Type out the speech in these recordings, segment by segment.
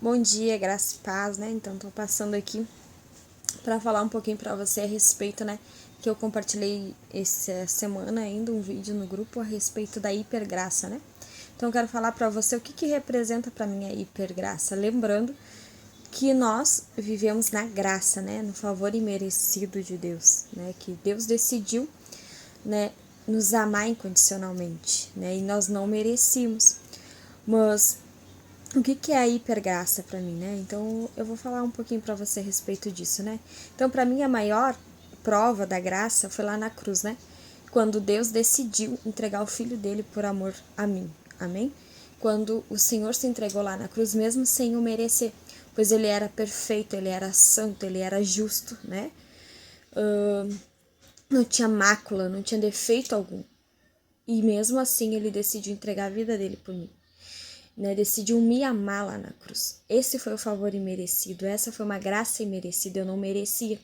Bom dia, graça e paz, né? Então, tô passando aqui para falar um pouquinho para você a respeito, né? Que eu compartilhei essa semana ainda um vídeo no grupo a respeito da hipergraça, né? Então, eu quero falar para você o que representa para mim a hipergraça. Lembrando que nós vivemos na graça, né? No favor imerecido de Deus, né? Que Deus decidiu, né? Nos amar incondicionalmente, né? E nós não merecíamos. Mas o que é a hipergraça para mim, né? Então, eu vou falar um pouquinho para você a respeito disso, né? Então, para mim, a maior prova da graça foi lá na cruz, né? Quando Deus decidiu entregar o filho dele por amor a mim, amém? Quando o Senhor se entregou lá na cruz, mesmo sem o merecer, pois ele era perfeito, ele era santo, ele era justo, né? Não tinha mácula, não tinha defeito algum. E mesmo assim, ele decidiu entregar a vida dele por mim. Né, decidiu me amar lá na cruz. Esse foi o favor imerecido, essa foi uma graça imerecida, eu não merecia.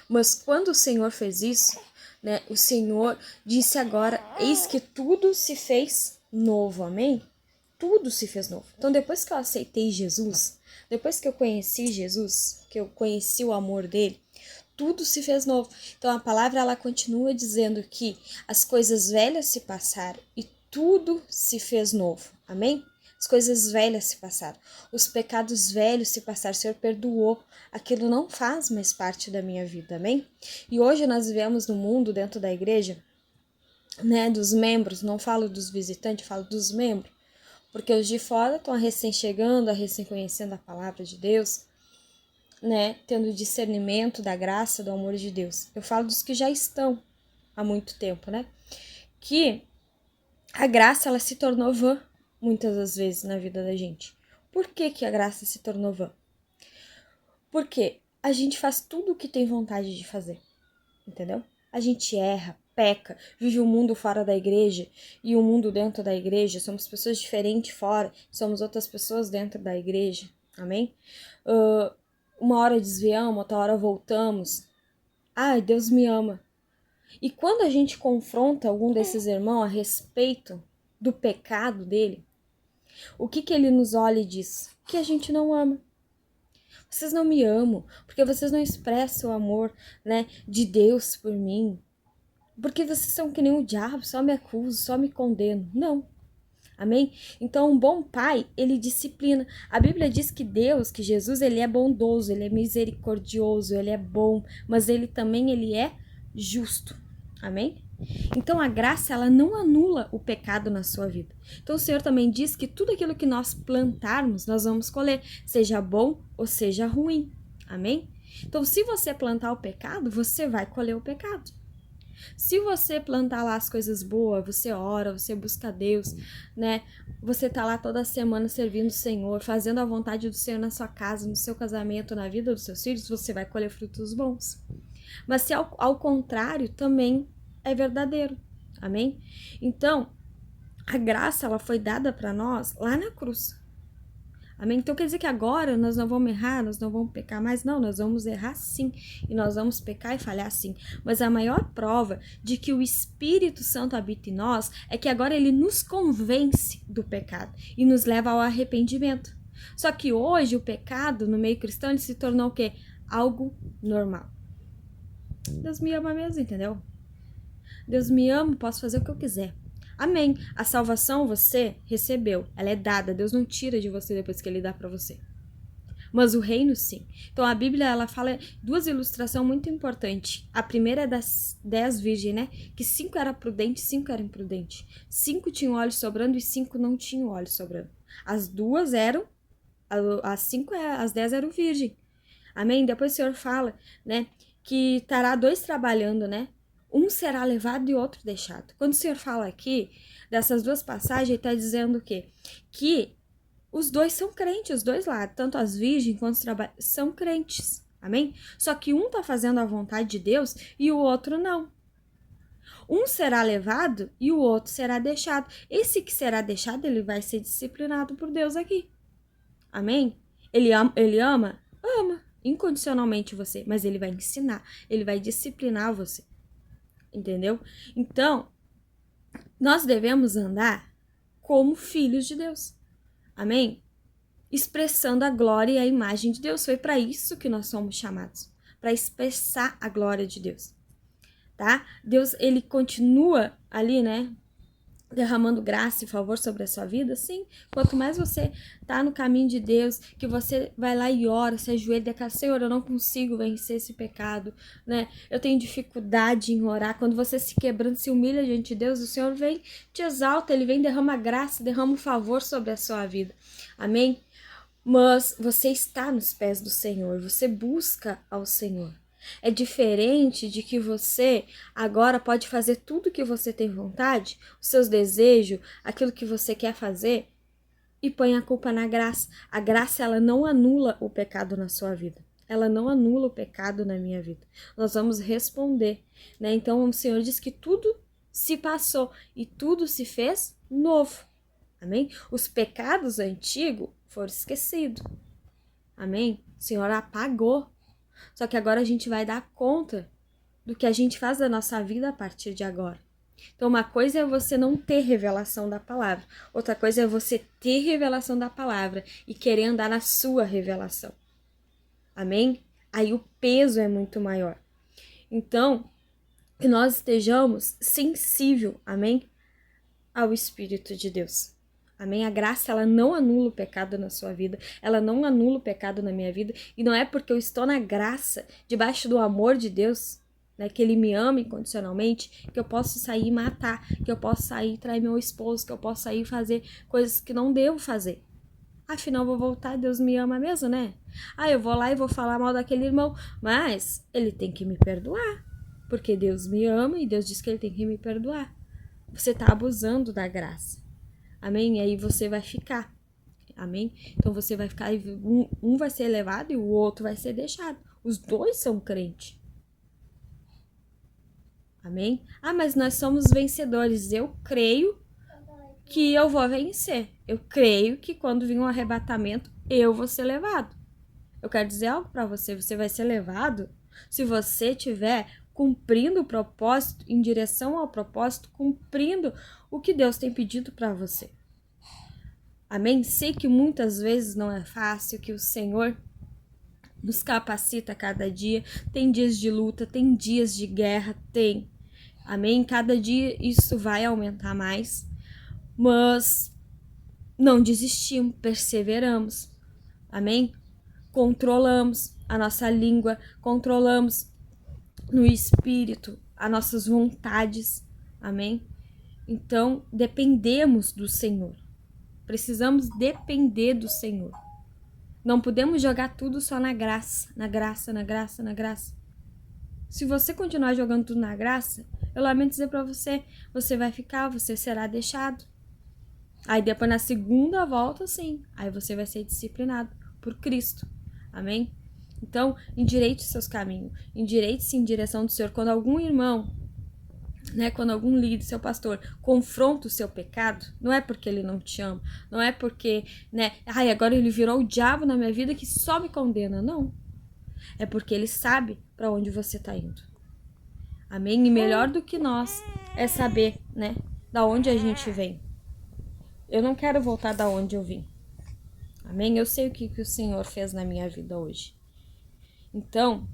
Mas quando o Senhor fez isso, né, o Senhor disse agora, eis que tudo se fez novo, amém? Tudo se fez novo. Então depois que eu aceitei Jesus, depois que eu conheci Jesus, que eu conheci o amor dele, tudo se fez novo. Então a palavra ela continua dizendo que as coisas velhas se passaram e tudo se fez novo, amém? As coisas velhas se passaram, os pecados velhos se passaram, o Senhor perdoou, aquilo não faz mais parte da minha vida, amém? E hoje nós vivemos no mundo, dentro da igreja, né, dos membros, não falo dos visitantes, falo dos membros, porque os de fora estão recém chegando, recém conhecendo a palavra de Deus, né, tendo discernimento da graça, do amor de Deus. Eu falo dos que já estão há muito tempo, né, que a graça ela se tornou vã muitas das vezes na vida da gente. Por que a graça se tornou vã? Porque a gente faz tudo o que tem vontade de fazer, entendeu? A gente erra, peca, vive um mundo fora da igreja e um mundo dentro da igreja. Somos pessoas diferentes fora, somos outras pessoas dentro da igreja, amém? Uma hora desviamos, outra hora voltamos. Ai, Deus me ama. E quando a gente confronta algum desses irmãos a respeito do pecado dele, o que ele nos olha e diz? Que a gente não ama. Vocês não me amam, porque vocês não expressam o amor, né, de Deus por mim. Porque vocês são que nem o diabo, só me acusam, só me condenam. Não. Amém? Então, um bom pai, ele disciplina. A Bíblia diz que Deus, que Jesus, ele é bondoso, ele é misericordioso, ele é bom, mas ele também ele é justo. Amém? Então, a graça, ela não anula o pecado na sua vida. Então, o Senhor também diz que tudo aquilo que nós plantarmos, nós vamos colher, seja bom ou seja ruim. Amém? Então, se você plantar o pecado, você vai colher o pecado. Se você plantar lá as coisas boas, você ora, você busca Deus, né? Você tá lá toda semana servindo o Senhor, fazendo a vontade do Senhor na sua casa, no seu casamento, na vida dos seus filhos, você vai colher frutos bons. Mas se ao contrário, também é verdadeiro. Amém? Então, a graça ela foi dada para nós lá na cruz. Amém? Então quer dizer que agora nós não vamos errar, nós não vamos pecar mais? Não, nós vamos errar sim. E nós vamos pecar e falhar sim. Mas a maior prova de que o Espírito Santo habita em nós é que agora ele nos convence do pecado e nos leva ao arrependimento. Só que hoje o pecado no meio cristão ele se tornou o quê? Algo normal. Deus me ama mesmo, entendeu? Deus me ama, posso fazer o que eu quiser. Amém. A salvação você recebeu, ela é dada. Deus não tira de você depois que ele dá para você. Mas o reino sim. Então a Bíblia ela fala duas ilustrações muito importantes. A primeira é das 10 virgens, né? Que 5 eram prudentes, 5 eram imprudentes. 5 tinham óleo sobrando e 5 não tinham óleo sobrando. As duas eram, as 5, as 10 eram virgem. Amém? Depois o Senhor fala, né? Que estará 2 trabalhando, né? Um será levado e outro deixado. Quando o Senhor fala aqui, dessas duas passagens, ele está dizendo o quê? Que os dois são crentes, os dois lados, tanto as virgens quanto os trabalhadores, são crentes, amém? Só que um está fazendo a vontade de Deus e o outro não. Um será levado e o outro será deixado. Esse que será deixado, ele vai ser disciplinado por Deus aqui, amém? Ele ama incondicionalmente você, mas ele vai ensinar, ele vai disciplinar você. Entendeu? Então, nós devemos andar como filhos de Deus. Amém? expressando a glória e a imagem de Deus. Foi para isso que nós somos chamados, para expressar a glória de Deus, tá? Deus, ele continua ali, né, derramando graça e favor sobre a sua vida, sim. Quanto mais você tá no caminho de Deus, que você vai lá e ora, se ajoelha e declara: Senhor, eu não consigo vencer esse pecado, né? Eu tenho dificuldade em orar. Quando você se quebrando, se humilha diante de Deus, o Senhor vem, te exalta, ele vem, derrama graça, derrama um favor sobre a sua vida. Amém? Mas você está nos pés do Senhor, você busca ao Senhor. É diferente de que você agora pode fazer tudo que você tem vontade, os seus desejos, aquilo que você quer fazer, e põe a culpa na graça. A graça, ela não anula o pecado na sua vida. Ela não anula o pecado na minha vida. Nós vamos responder, né? Então o Senhor diz que tudo se passou e tudo se fez novo. Amém? Os pecados antigos foram esquecidos. Amém? O Senhor apagou. Só que agora a gente vai dar conta do que a gente faz da nossa vida a partir de agora. Então, uma coisa é você não ter revelação da palavra. Outra coisa é você ter revelação da palavra e querer andar na sua revelação. Amém? Aí o peso é muito maior. Então, que nós estejamos sensível, amém? Ao Espírito de Deus. Amém? A graça, ela não anula o pecado na sua vida, ela não anula o pecado na minha vida, e não é porque eu estou na graça, debaixo do amor de Deus, né, que ele me ama incondicionalmente, que eu posso sair e matar, que eu posso sair e trair meu esposo, que eu posso sair e fazer coisas que não devo fazer. Afinal, eu vou voltar, Deus me ama mesmo, né? Eu vou lá e vou falar mal daquele irmão, mas ele tem que me perdoar, porque Deus me ama e Deus diz que ele tem que me perdoar. Você está abusando da graça. Amém? E aí você vai ficar. Amém? Então você vai ficar, um vai ser elevado e o outro vai ser deixado. Os dois são crentes. Amém? Mas nós somos vencedores. Eu creio que eu vou vencer. Eu creio que quando vir um arrebatamento, eu vou ser levado. Eu quero dizer algo para você. Você vai ser levado se você tiver cumprindo o propósito, em direção ao propósito, cumprindo o que Deus tem pedido para você. Amém? Sei que muitas vezes não é fácil, que o Senhor nos capacita a cada dia. Tem dias de luta, tem dias de guerra, tem. Amém? Cada dia isso vai aumentar mais. Mas não desistimos, perseveramos. Amém? Controlamos a nossa língua, controlamos no espírito as nossas vontades. Amém? Então, dependemos do Senhor. Precisamos depender do Senhor. Não podemos jogar tudo só na graça, na graça, na graça, na graça. Se você continuar jogando tudo na graça, eu lamento dizer para você, você vai ficar, você será deixado. Aí depois na segunda volta, sim, aí você vai ser disciplinado por Cristo. Amém? Então, endireite os seus caminhos, endireite-se em direção do Senhor. Quando algum irmão, né, quando algum líder, seu pastor, confronta o seu pecado, não é porque ele não te ama, não é porque, né, agora ele virou o diabo na minha vida que só me condena, não. É porque ele sabe para onde você tá indo. Amém? E melhor do que nós é saber, né, da onde a gente vem. Eu não quero voltar da onde eu vim. Amém? Eu sei o que o Senhor fez na minha vida hoje. Então,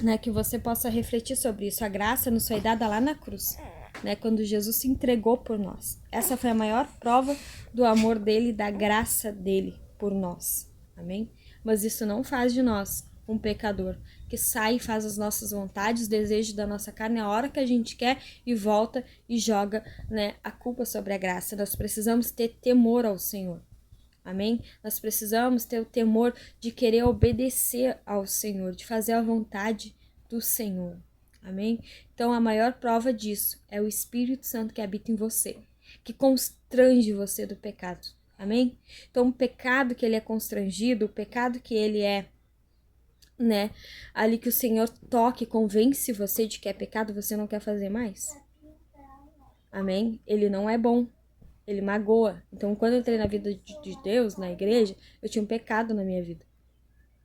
né, que você possa refletir sobre isso. A graça nos foi dada lá na cruz, né, quando Jesus se entregou por nós. Essa foi a maior prova do amor dele, da graça dele por nós. Amém? Mas isso não faz de nós um pecador que sai e faz as nossas vontades, desejos da nossa carne a hora que a gente quer e volta e joga, né, a culpa sobre a graça. Nós precisamos ter temor ao Senhor. Amém? Nós precisamos ter o temor de querer obedecer ao Senhor, de fazer a vontade do Senhor. Amém? Então, a maior prova disso é o Espírito Santo que habita em você, que constrange você do pecado. Amém? Então, o pecado que ele é constrangido, o pecado que ele é, né, ali que o Senhor toque, convence você de que é pecado, você não quer fazer mais. Amém? Ele não é bom. Ele magoa. Então, quando eu entrei na vida de Deus, na igreja, eu tinha um pecado na minha vida.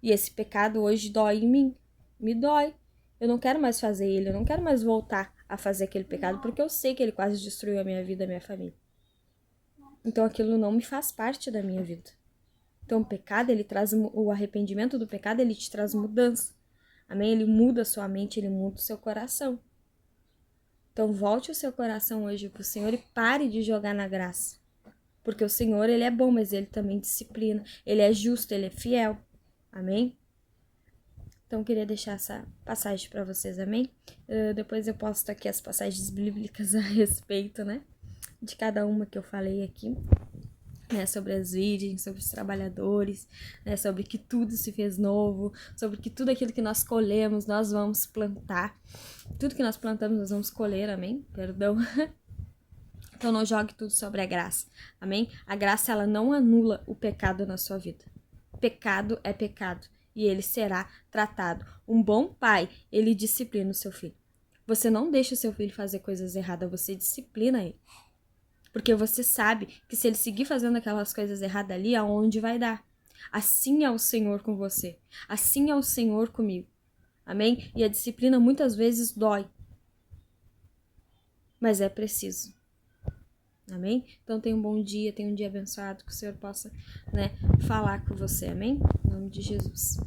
E esse pecado hoje dói em mim. Me dói. Eu não quero mais fazer ele. Eu não quero mais voltar a fazer aquele pecado, porque eu sei que ele quase destruiu a minha vida, a minha família. Então, aquilo não me faz parte da minha vida. Então, o pecado, ele traz o arrependimento do pecado, ele te traz mudança. Amém? Ele muda a sua mente, ele muda o seu coração. Então, volte o seu coração hoje pro Senhor e pare de jogar na graça. Porque o Senhor, ele é bom, mas ele também disciplina. Ele é justo, ele é fiel. Amém? Então, eu queria deixar essa passagem para vocês, amém? Depois eu posto aqui as passagens bíblicas a respeito, né? De cada uma que eu falei aqui. Né, sobre as virgens, sobre os trabalhadores, né, sobre que tudo se fez novo, sobre que tudo aquilo que nós colhemos, nós vamos plantar. Tudo que nós plantamos, nós vamos colher, amém? Perdão. Então, não jogue tudo sobre a graça, amém? A graça, ela não anula o pecado na sua vida. Pecado é pecado e ele será tratado. Um bom pai, ele disciplina o seu filho. Você não deixa o seu filho fazer coisas erradas, você disciplina ele. Porque você sabe que se ele seguir fazendo aquelas coisas erradas ali, aonde vai dar? Assim é o Senhor com você. Assim é o Senhor comigo. Amém? E a disciplina muitas vezes dói. Mas é preciso. Amém? Então tenha um bom dia, tenha um dia abençoado, que o Senhor possa, né, falar com você. Amém? Em nome de Jesus.